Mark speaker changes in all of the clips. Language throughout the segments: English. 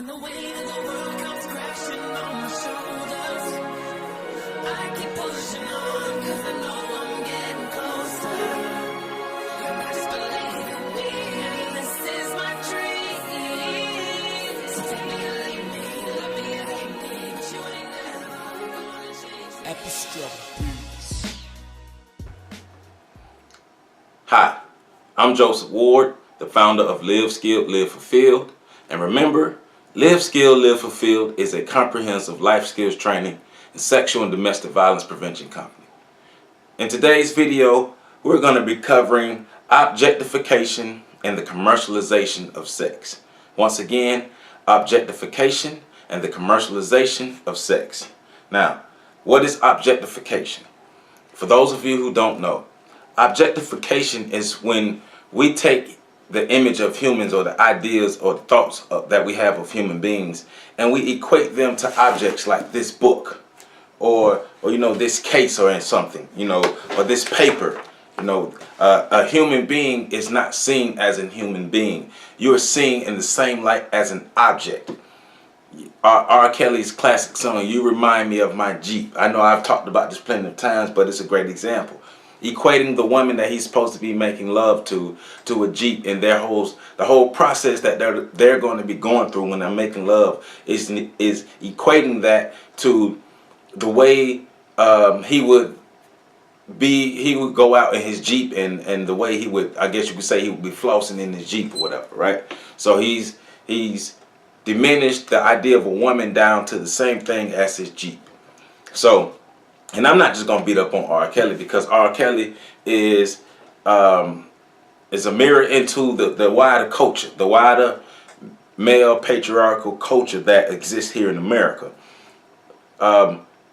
Speaker 1: When the weight of the world comes crashing on my shoulders, I keep pushing on, cause I know I'm getting closer. Just believe in me, and this is my dream. So take me or leave me, love me or hate me, but you ain't never gonna change me. Beats.
Speaker 2: Hi, I'm Joseph Ward, the founder of Live Skilled, Live Fulfilled. And remember, Live Skilled, Live Fulfilled is a comprehensive life skills training and sexual and domestic violence prevention company. In today's video, we're going to be covering objectification and the commercialization of sex. Once again, objectification and the commercialization of sex. Now, what is objectification? For those of you who don't know, objectification is when we take the image of humans or the ideas or the thoughts that we have of human beings and we equate them to objects like this book or this case or something, or this paper. A human being is not seen as a human being. You are seen in the same light as an object. R. Kelly's classic song, "You Remind Me of My Jeep." I know I've talked about this plenty of times, but it's a great example. Equating the woman that he's supposed to be making love to a Jeep, and the whole process that they're going to be going through when they're making love is equating that to the way he would go out in his Jeep and the way he would, I guess you could say, he would be flossing in his Jeep or whatever, right? So he's diminished the idea of a woman down to the same thing as his Jeep. So, and I'm not just going to beat up on R. Kelly, because R. Kelly is a mirror into the wider culture, the wider male patriarchal culture that exists here in America.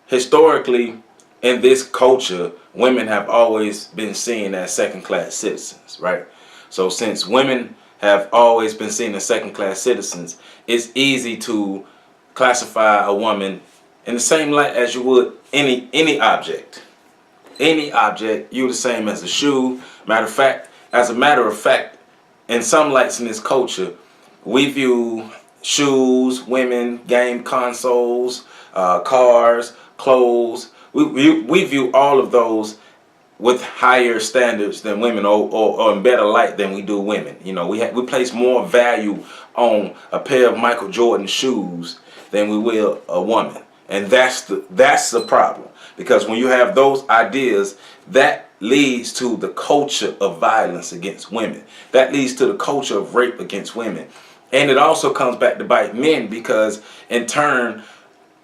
Speaker 2: Historically, in this culture, women have always been seen as second-class citizens, right? So since women have always been seen as second-class citizens, it's easy to classify a woman in the same light as you would any object. Any object, you're the same as a shoe. As a matter of fact, in some lights in this culture, we view shoes, women, game consoles, cars, clothes. We view all of those with higher standards than women, or in better light than we do women. We place more value on a pair of Michael Jordan shoes than we will a woman. And that's the problem, because when you have those ideas, that leads to the culture of violence against women. That leads to the culture of rape against women. And it also comes back to bite men, because in turn,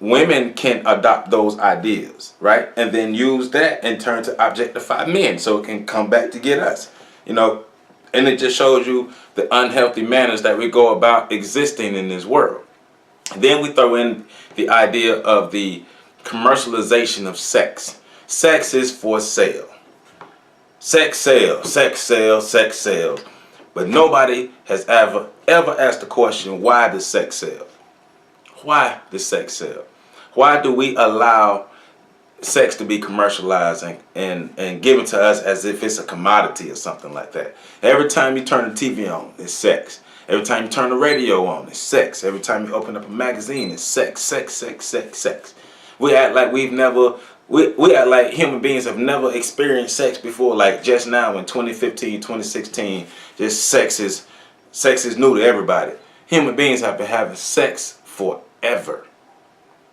Speaker 2: women can adopt those ideas, right? And then use that in turn to objectify men, so it can come back to get us, And it just shows you the unhealthy manners that we go about existing in this world. Then we throw in the idea of the commercialization of sex. Sex is for sale. Sex sells, sex sells, sex sells. But nobody has ever asked the question, why does sex sell? Why does sex sell? Why do we allow sex to be commercialized and given to us as if it's a commodity or something like that? Every time you turn the TV on, it's sex. Every time you turn the radio on, it's sex. Every time you open up a magazine, it's sex, sex, sex, sex, sex. We act like we act like human beings have never experienced sex before, like just now in 2015, 2016, just sex is new to everybody. Human beings have been having sex forever.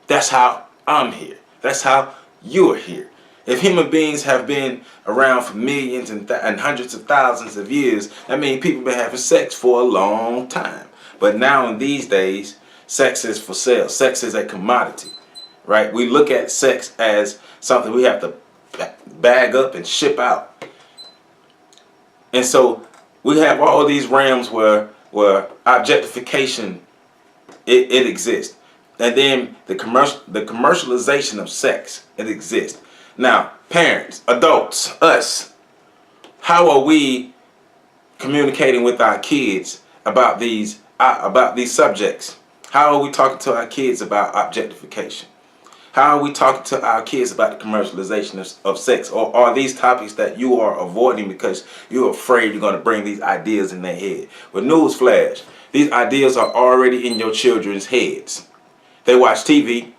Speaker 2: That's how I'm here. That's how you're here. If human beings have been around for millions and hundreds of thousands of years, that means people have been having sex for a long time. But now in these days, sex is for sale. Sex is a commodity, right? We look at sex as something we have to bag up and ship out. And so we have all these realms where objectification, it exists. And then the commercialization of sex, it exists. Now, parents, adults, us, how are we communicating with our kids about these subjects? How are we talking to our kids about objectification? How are we talking to our kids about the commercialization of sex? Or are these topics that you are avoiding because you're afraid you're going to bring these ideas in their head? Well, newsflash, These ideas are already in your children's heads. They watch TV.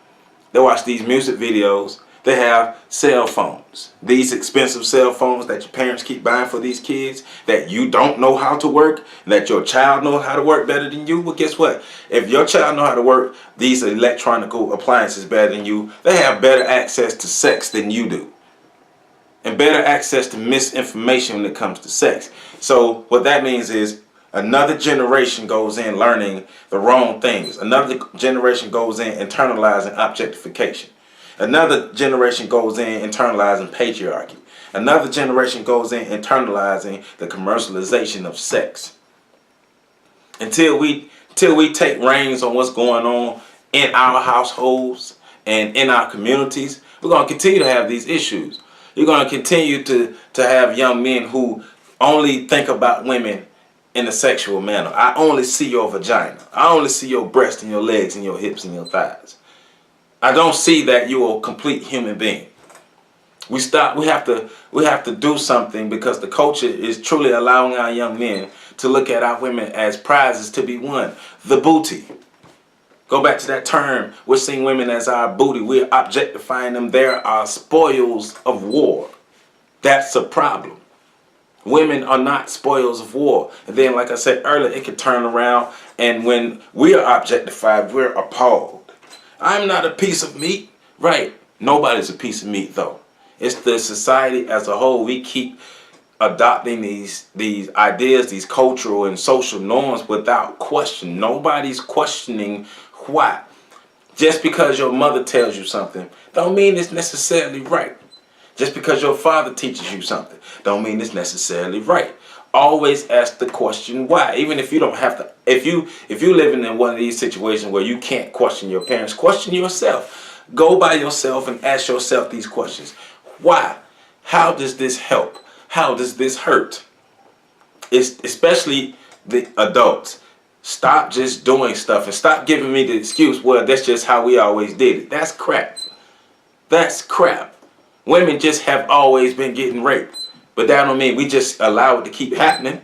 Speaker 2: They watch these music videos. They have cell phones. These expensive cell phones that your parents keep buying for these kids that you don't know how to work, that your child knows how to work better than you. Well, guess what? If your child knows how to work these electronic appliances better than you, they have better access to sex than you do. And better access to misinformation when it comes to sex. So what that means is another generation goes in learning the wrong things. Another generation goes in internalizing objectification. Another generation goes in internalizing patriarchy. Another generation goes in internalizing the commercialization of sex. Until we take reins on what's going on in our households and in our communities, we're going to continue to have these issues. You're going to continue to have young men who only think about women in a sexual manner. I only see your vagina. I only see your breast and your legs and your hips and your thighs. I don't see that you're a complete human being. We have to do something, because the culture is truly allowing our young men to look at our women as prizes to be won. The booty. Go back to that term. We're seeing women as our booty. We're objectifying them. They're our spoils of war. That's a problem. Women are not spoils of war. And then, like I said earlier, it can turn around, and when we are objectified, we're appalled. I'm not a piece of meat. Right. Nobody's a piece of meat, though. It's the society as a whole. We keep adopting these ideas, these cultural and social norms without question. Nobody's questioning why. Just because your mother tells you something don't mean it's necessarily right. Just because your father teaches you something don't mean it's necessarily right. Always ask the question why. Even if you don't have to, if you're living in one of these situations where you can't question your parents, question yourself. Go by yourself and ask yourself these questions. Why? How does this help? How does this hurt? It's especially the adults. Stop just doing stuff and stop giving me the excuse, well, that's just how we always did it. That's crap. That's crap. Women just have always been getting raped. But that don't mean we just allow it to keep happening.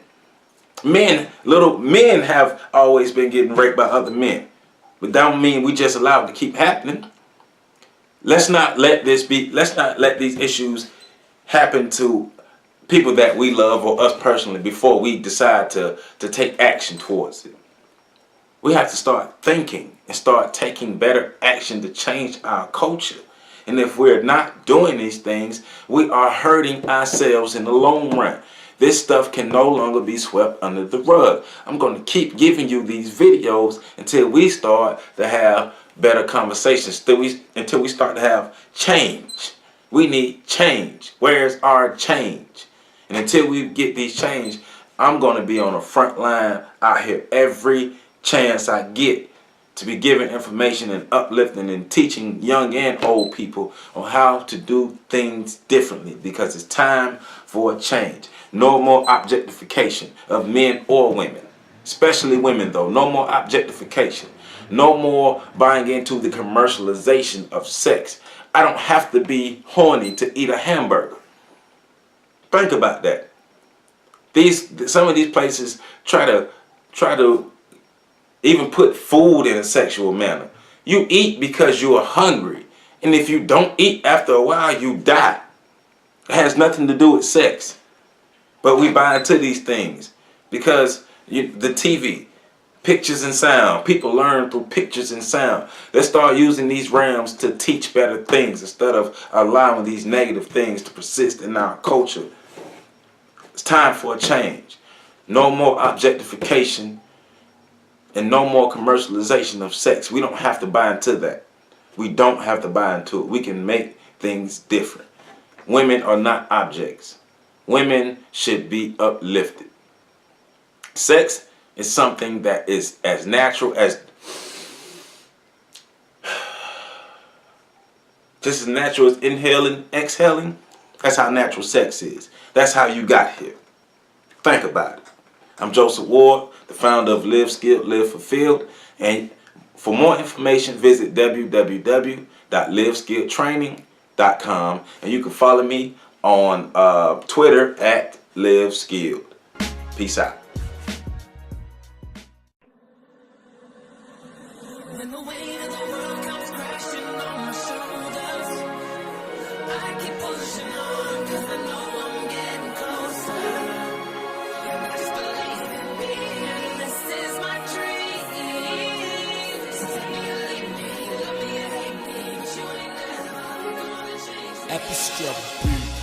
Speaker 2: Little men have always been getting raped by other men. But that don't mean we just allow it to keep happening. Let's not let these issues happen to people that we love or us personally before we decide to take action towards it. We have to start thinking and start taking better action to change our culture. And if we're not doing these things, we are hurting ourselves in the long run. This stuff can no longer be swept under the rug. I'm going to keep giving you these videos until we start to have better conversations, until we start to have change. We need change. Where's our change? And until we get these change, I'm going to be on the front line out here every chance I get to be giving information and uplifting and teaching young and old people on how to do things differently, because it's time for a change. No more objectification of men or women, especially women though. No more objectification. No more buying into the commercialization of sex. I don't have to be horny to eat a hamburger. Think about that. Some of these places try to even put food in a sexual manner. You eat because you are hungry. And if you don't eat after a while, you die. It has nothing to do with sex. But we buy into these things because the TV, pictures and sound. People learn through pictures and sound. Let's start using these realms to teach better things instead of allowing these negative things to persist in our culture. It's time for a change. No more objectification and no more commercialization of sex. We don't have to buy into that. We don't have to buy into it. We can make things different. Women are not objects. Women should be uplifted. Sex is something that is as natural as just as natural as inhaling, exhaling. That's how natural sex is. That's how you got here. Think about it. I'm Joseph Ward, the founder of Live Skilled, Live Fulfilled. And for more information, visit www.liveskilledtraining.com. And you can follow me on Twitter at Live Skilled. Peace out.
Speaker 1: When the weight of the world comes crashing on my shoulders, I keep pushing on, 'cause I know I'm getting closer. And I just believe in me, and this is my dream. So take me or leave me, love me or hate me, but you ain't never gonna change me.
Speaker 3: Extra beat.